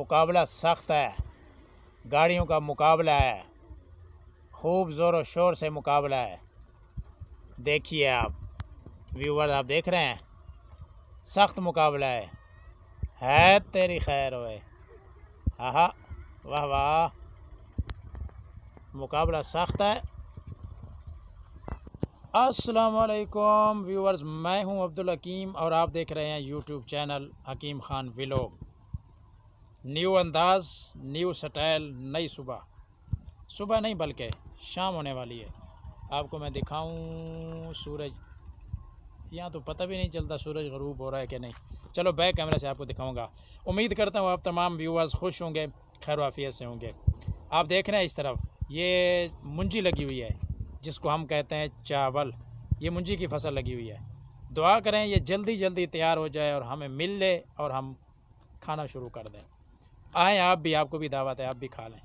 मुकाबला सख्त है, गाड़ियों का मुकाबला है, खूब ज़ोर शोर से मुकाबला है। देखिए आप व्यूवर्स, आप देख रहे हैं, सख्त मुकाबला है तेरी खैर होए। हाँ, वाह वाह, मुकाबला सख्त है। अस्सलाम वालेकुम व्यूवर्स, मैं हूं अब्दुल हकीम और आप देख रहे हैं यूट्यूब चैनल हकीम खान व्लॉग। न्यू अंदाज, न्यू स्टाइल, नई सुबह नहीं बल्कि शाम होने वाली है। आपको मैं दिखाऊं सूरज, यहाँ तो पता भी नहीं चलता सूरज ग़रूब हो रहा है कि नहीं। चलो बैक कैमरे से आपको दिखाऊंगा। उम्मीद करता हूँ आप तमाम व्यूवर्स खुश होंगे, खैर आफियत से होंगे। आप देख रहे हैं इस तरफ ये मुंजी लगी हुई है जिसको हम कहते हैं चावल। ये मुंजी की फसल लगी हुई है। दुआ करें ये जल्दी जल्दी तैयार हो जाए और हमें मिल ले और हम खाना शुरू कर दें। आएँ आप भी, आपको भी दावत है, आप भी खा लें।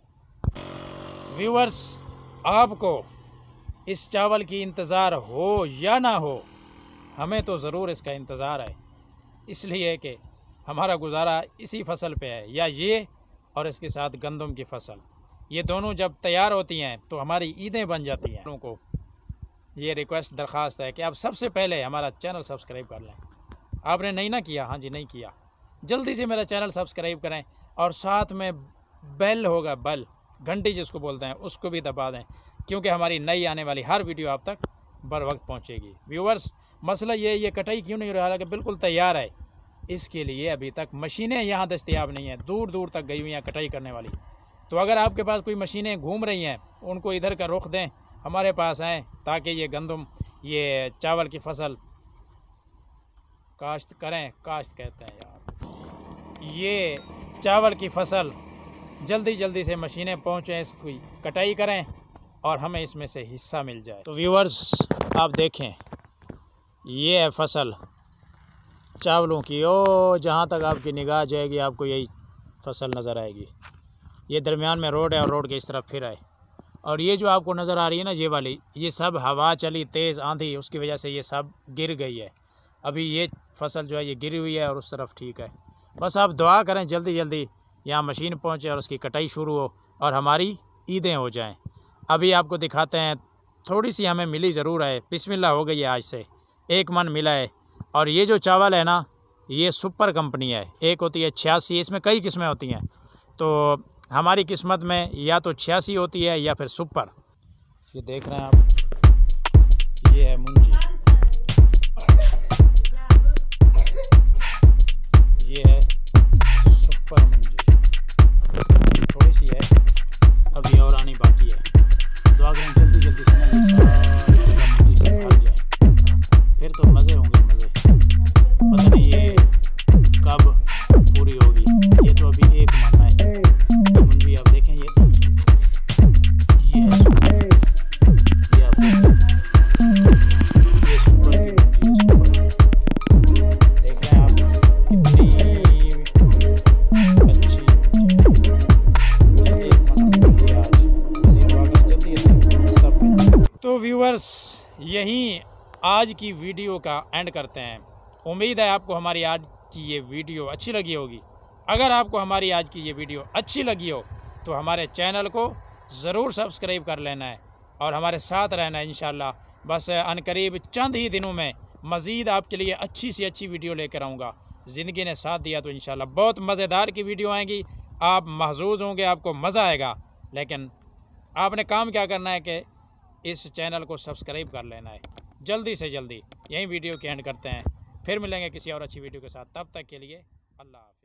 व्यूवर्स, आपको इस चावल की इंतज़ार हो या ना हो, हमें तो ज़रूर इसका इंतज़ार है, इसलिए कि हमारा गुजारा इसी फसल पे है, या ये और इसके साथ गंदम की फसल। ये दोनों जब तैयार होती हैं तो हमारी ईदें बन जाती हैं। लोगों को ये रिक्वेस्ट दरख्वास्त है कि आप सबसे पहले हमारा चैनल सब्सक्राइब कर लें। आपने नहीं ना किया? हाँ जी, नहीं किया, जल्दी से मेरा चैनल सब्सक्राइब करें और साथ में बेल होगा, बेल घंटी जिसको बोलते हैं, उसको भी दबा दें, क्योंकि हमारी नई आने वाली हर वीडियो आप तक बर वक्त पहुँचेगी। व्यूवर्स, मसला ये कटाई क्यों नहीं हो रहा? हालांकि बिल्कुल तैयार है, इसके लिए अभी तक मशीनें यहाँ दस्तयाब नहीं हैं, दूर दूर तक गई हुई हैं कटाई करने वाली। तो अगर आपके पास कोई मशीनें घूम रही हैं, उनको इधर का रुख दें, हमारे पास आएँ, ताकि ये गंदम, ये चावल की फसल काश्त करें। काश्त कहते हैं यार, ये चावल की फसल जल्दी जल्दी से मशीनें पहुँचें, इसकी कटाई करें और हमें इसमें से हिस्सा मिल जाए। तो व्यूवर्स, आप देखें, ये है फसल चावलों की। ओ, जहाँ तक आपकी निगाह जाएगी आपको यही फसल नज़र आएगी। ये दरमियान में रोड है और रोड के इस तरफ फिर है, और ये जो आपको नज़र आ रही है ना, ये वाली, ये सब हवा चली तेज़ आंधी, उसकी वजह से ये सब गिर गई है। अभी ये फसल जो है ये गिरी हुई है और उस तरफ ठीक है। बस आप दुआ करें जल्दी जल्दी यहाँ मशीन पहुँचे और उसकी कटाई शुरू हो और हमारी ईदें हो जाएँ। अभी आपको दिखाते हैं, थोड़ी सी हमें मिली ज़रूर है, बिस्मिल्लाह हो गई है, आज से 1 मन मिला है। और ये जो चावल है ना, ये सुपर कंपनी है। एक होती है 86, इसमें कई किस्में होती हैं, तो हमारी किस्मत में या तो 86 होती है या फिर सुपर। ये देख रहे हैं आप, ये है मुंजी, ये है सुपर मुंजी। थोड़ी सी है अभी और आनी बाकी है। दुआ करें जल्दी जल्दी से ना ये सारी मुंजी से भर जाए, फिर तो मज़े होंगे मज़े। पता नहीं ये कब पूरी होगी। ये तो अभी 1 मन है मुंजी। आप देखें, ये है, ये आप देखें, ये सुपर देख रहे हैं आप, कितनी अच्छी। 1 मन जल्दी सब। तो व्यूवर्स, यहीं आज की वीडियो का एंड करते हैं। उम्मीद है आपको हमारी आज की ये वीडियो अच्छी लगी होगी। अगर आपको हमारी आज की ये वीडियो अच्छी लगी हो तो हमारे चैनल को ज़रूर सब्सक्राइब कर लेना है और हमारे साथ रहना है इंशाल्लाह। बस अनकरीब चंद ही दिनों में मज़ीद आपके लिए अच्छी सी अच्छी वीडियो लेकर आऊँगा। ज़िंदगी ने साथ दिया तो इंशाल्लाह बहुत मज़ेदार की वीडियो आएंगी। आप महजूज़ होंगे, आपको मज़ा आएगा। लेकिन आपने काम क्या करना है कि इस चैनल को सब्सक्राइब कर लेना है जल्दी से जल्दी। यही वीडियो के एंड करते हैं, फिर मिलेंगे किसी और अच्छी वीडियो के साथ। तब तक के लिए अल्लाह हाफ़िज़।